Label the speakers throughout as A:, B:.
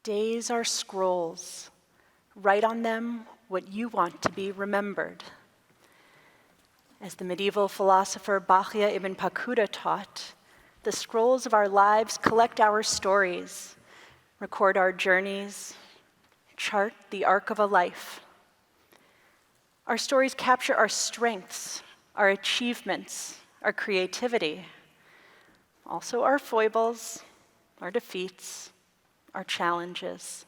A: Days are scrolls. Write on them what you want to be remembered. As the medieval philosopher Bachya ibn Pakuda taught, the scrolls of our lives collect our stories, record our journeys, chart the arc of a life. Our stories capture our strengths, our achievements, our creativity, also our foibles, our defeats, our challenges.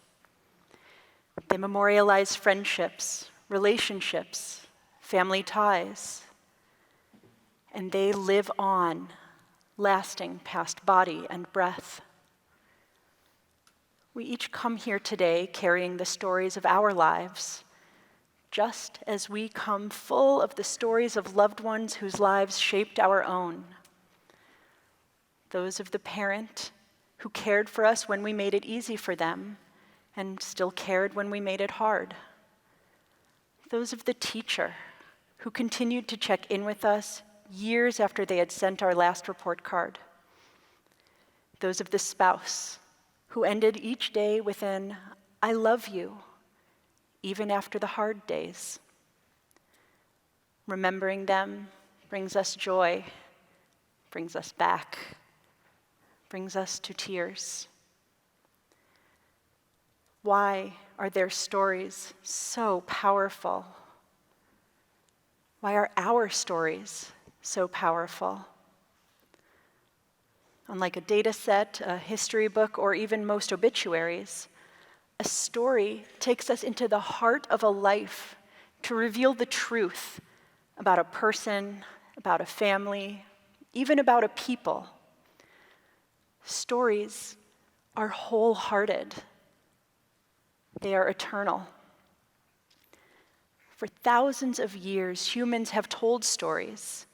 A: They memorialize friendships, relationships, family ties, and they live on, lasting past body and breath. We each come here today carrying the stories of our lives, just as we come full of the stories of loved ones whose lives shaped our own. Those of the parent who cared for us when we made it easy for them and still cared when we made it hard. Those of the teacher who continued to check in with us years after they had sent our last report card. Those of the spouse who ended each day with an "I love you," even after the hard days. Remembering them brings us joy, brings us back, brings us to tears. Why are their stories so powerful? Why are our stories so powerful? Unlike a data set, a history book, or even most obituaries, a story takes us into the heart of a life to reveal the truth about a person, about a family, even about a people. Stories are wholehearted. They are eternal. For thousands of years, humans have told stories.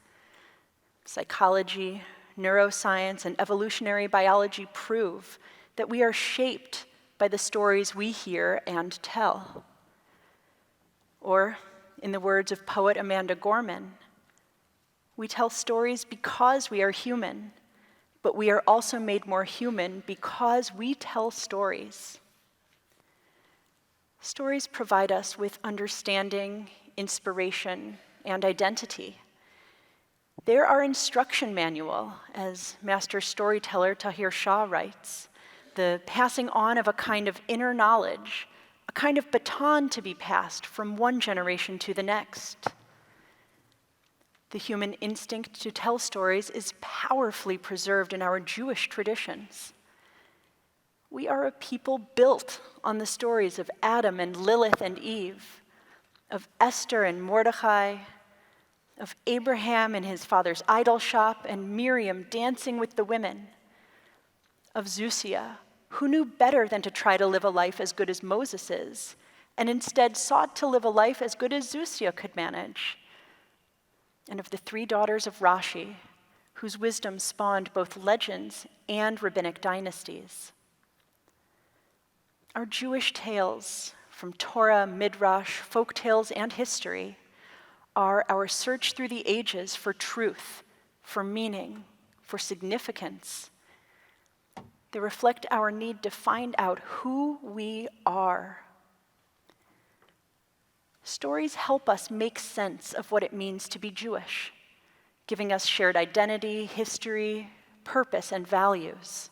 A: Psychology, neuroscience, and evolutionary biology prove that we are shaped by the stories we hear and tell. Or, in the words of poet Amanda Gorman, we tell stories because we are human, but we are also made more human because we tell stories. Stories provide us with understanding, inspiration, and identity. They're our instruction manual, as master storyteller Tahir Shah writes, the passing on of a kind of inner knowledge, a kind of baton to be passed from one generation to the next. The human instinct to tell stories is powerfully preserved in our Jewish traditions. We are a people built on the stories of Adam and Lilith and Eve, of Esther and Mordecai, of Abraham in his father's idol shop and Miriam dancing with the women, of Zeusia, who knew better than to try to live a life as good as Moses's, and instead sought to live a life as good as Zeusia could manage, and of the three daughters of Rashi, whose wisdom spawned both legends and rabbinic dynasties. Our Jewish tales, from Torah, Midrash, folk tales, and history, are our search through the ages for truth, for meaning, for significance. They reflect our need to find out who we are. Stories help us make sense of what it means to be Jewish, giving us shared identity, history, purpose, and values.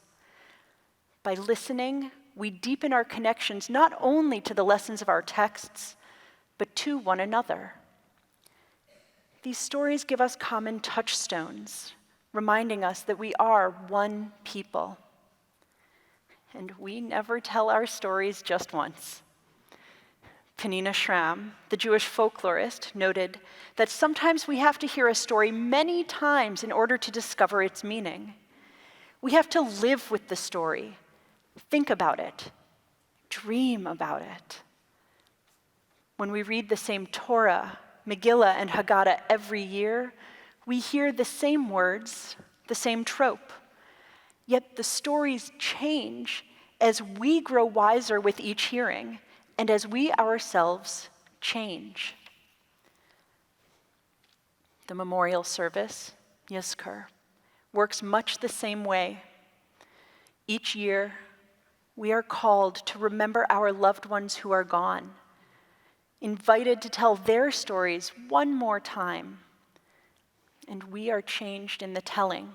A: By listening, we deepen our connections not only to the lessons of our texts, but to one another. These stories give us common touchstones, reminding us that we are one people. And we never tell our stories just once. Penina Schramm, the Jewish folklorist, noted that sometimes we have to hear a story many times in order to discover its meaning. We have to live with the story, think about it, dream about it. When we read the same Torah, Megillah, and Haggadah every year, we hear the same words, the same trope. Yet the stories change as we grow wiser with each hearing and as we ourselves change. The memorial service, Yizkor, works much the same way. Each year, We are called to remember our loved ones who are gone, invited to tell their stories one more time, and we are changed in the telling.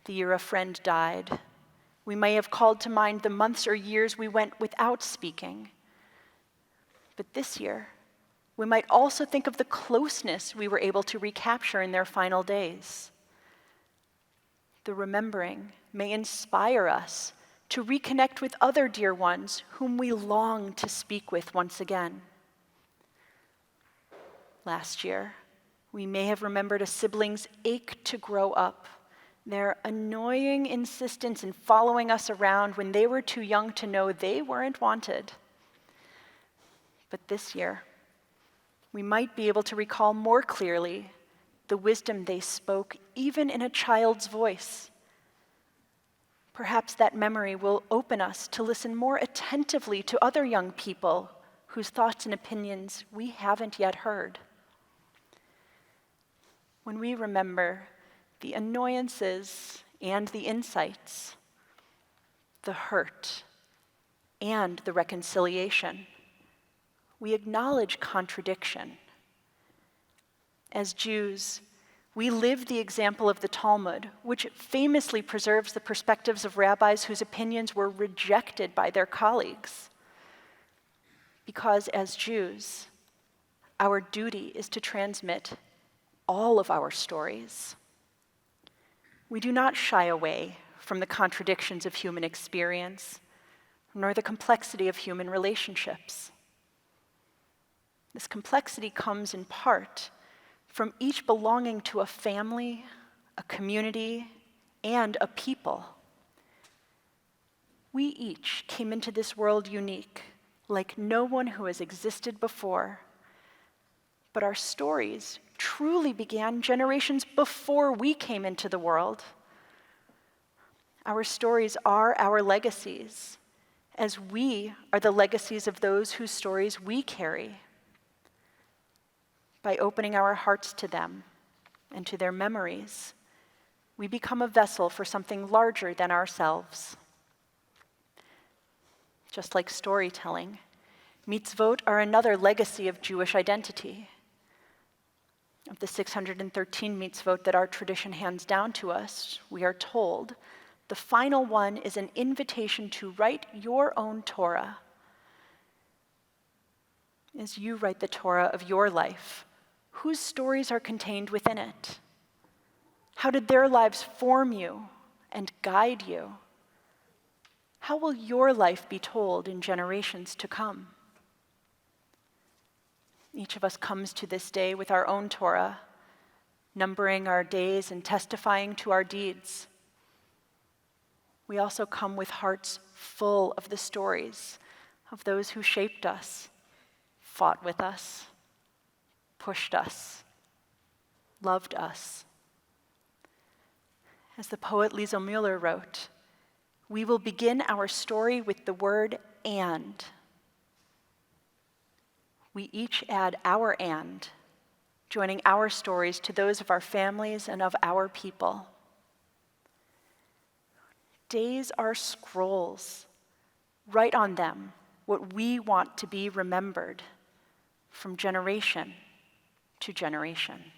A: The year a friend died, we may have called to mind the months or years we went without speaking. But this year, we might also think of the closeness we were able to recapture in their final days. The remembering may inspire us to reconnect with other dear ones whom we long to speak with once again. Last year, we may have remembered a sibling's ache to grow up, their annoying insistence in following us around when they were too young to know they weren't wanted. But this year, we might be able to recall more clearly the wisdom they spoke, even in a child's voice. Perhaps that memory will open us to listen more attentively to other young people whose thoughts and opinions we haven't yet heard. When we remember the annoyances and the insights, the hurt and the reconciliation, we acknowledge contradiction. As Jews, we live the example of the Talmud, which famously preserves the perspectives of rabbis whose opinions were rejected by their colleagues. Because as Jews, our duty is to transmit all of our stories. We do not shy away from the contradictions of human experience, nor the complexity of human relationships. This complexity comes in part from each belonging to a family, a community, and a people. We each came into this world unique, like no one who has existed before. But our stories truly began generations before we came into the world. Our stories are our legacies, as we are the legacies of those whose stories we carry. By opening our hearts to them and to their memories, we become a vessel for something larger than ourselves. Just like storytelling, mitzvot are another legacy of Jewish identity. Of the 613 mitzvot that our tradition hands down to us, we are told the final one is an invitation to write your own Torah. As you write the Torah of your life, whose stories are contained within it? How did their lives form you and guide you? How will your life be told in generations to come? Each of us comes to this day with our own Torah, numbering our days and testifying to our deeds. We also come with hearts full of the stories of those who shaped us, fought with us, pushed us, loved us. As the poet Liesl Müller wrote, we will begin our story with the word "and." We each add our "and," joining our stories to those of our families and of our people. Days are scrolls. Write on them what we want to be remembered from generation to generation.